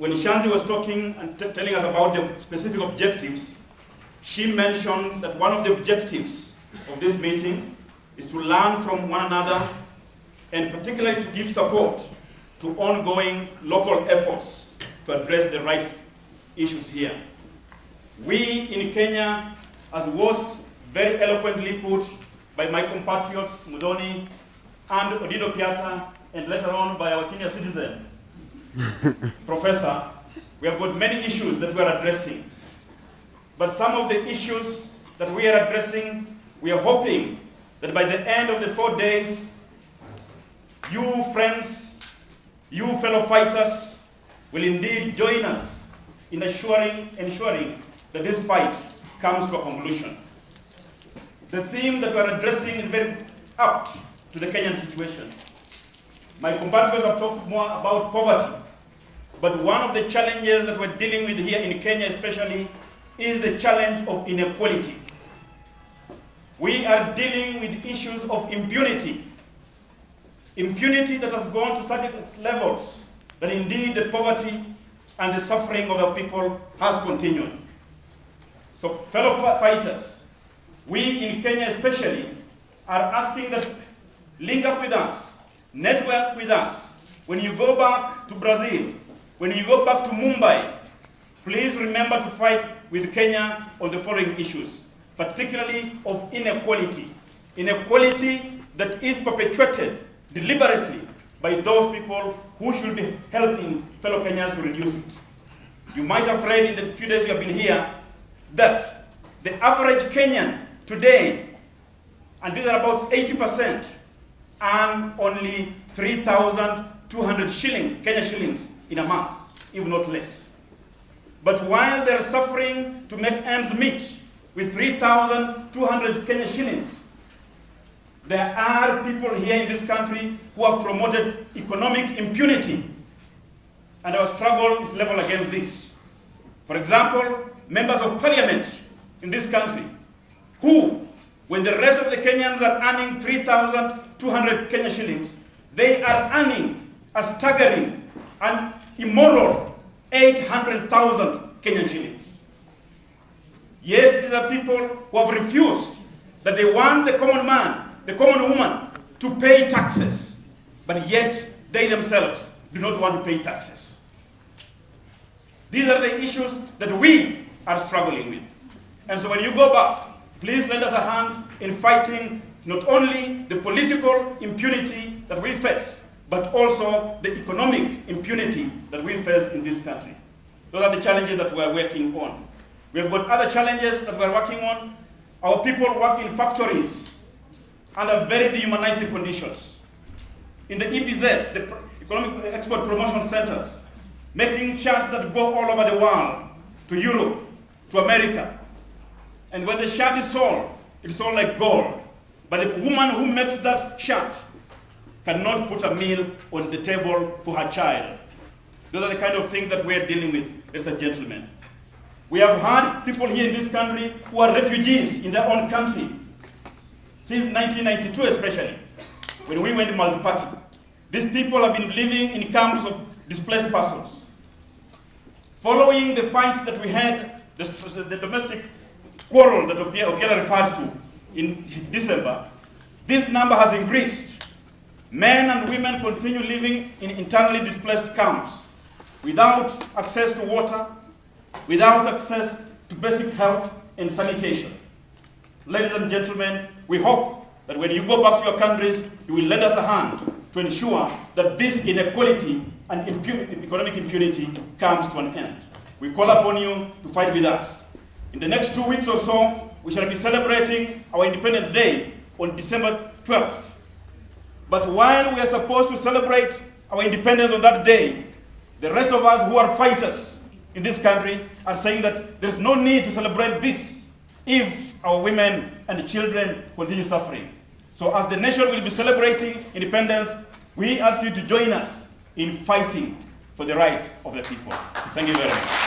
when Shanzi was talking and telling us about the specific objectives, she mentioned that one of the objectives of this meeting is to learn from one another and particularly to give support to ongoing local efforts to address the rights issues here. We in Kenya, as was very eloquently put by my compatriots Mudoni and Odindo Kiata, and later on by our senior citizen, Professor, we have got many issues that we are addressing. But some of the issues that we are addressing, we are hoping that by the end of the 4 days, you friends, you fellow fighters, will indeed join us in ensuring that this fight comes to a conclusion. The theme that we are addressing is very apt to the Kenyan situation. My compatriots have talked more about poverty, but one of the challenges that we're dealing with here in Kenya especially is the challenge of inequality. We are dealing with issues of impunity. Impunity that has gone to such levels that indeed the poverty and the suffering of our people has continued. So fellow fighters, we in Kenya especially are asking that link up with us, network with us. When you go back to Brazil, when you go back to Mumbai, please remember to fight with Kenya on the following issues, particularly of inequality. Inequality that is perpetuated deliberately by those people who should be helping fellow Kenyans to reduce it. You might have read in the few days you have been here that the average Kenyan today, and these are about 80%, earn only 3,200 Kenya shillings in a month, if not less. But while they're suffering to make ends meet with 3,200 Kenya shillings, there are people here in this country who have promoted economic impunity, and our struggle is leveled against this. For example, members of parliament in this country, who, when the rest of the Kenyans are earning 3,200 Kenya shillings, they are earning a staggering and immoral 800,000 Kenyan shillings. Yet these are people who have refused, that they want the common man, the common woman, to pay taxes, but yet they themselves do not want to pay taxes. These are the issues that we are struggling with. And so when you go back, please lend us a hand in fighting not only the political impunity that we face, but also the economic impunity that we face in this country. Those are the challenges that we are working on. We have got other challenges that we are working on. Our people work in factories under very dehumanizing conditions. In the EPZs, the Economic Export Promotion Centers, making shirts that go all over the world, to Europe, to America. And when the shirt is sold, it's sold like gold. But the woman who makes that shirt cannot put a meal on the table for her child. Those are the kind of things that we're dealing with, ladies and gentlemen. We have had people here in this country who are refugees in their own country. Since 1992 especially, when we went multi-party. These people have been living in camps of displaced persons. Following the fight that we had, the domestic quarrel that Obiara referred to in December, this number has increased. Men and women continue living in internally displaced camps without access to water, without access to basic health and sanitation. Ladies and gentlemen, we hope that when you go back to your countries, you will lend us a hand to ensure that this inequality and economic impunity comes to an end. We call upon you to fight with us. In the next 2 weeks or so, we shall be celebrating our Independence Day on December 12th. But while we are supposed to celebrate our independence on that day, the rest of us who are fighters in this country are saying that there's no need to celebrate this if our women and children continue suffering. So as the nation will be celebrating independence, we ask you to join us in fighting for the rights of the people. Thank you very much.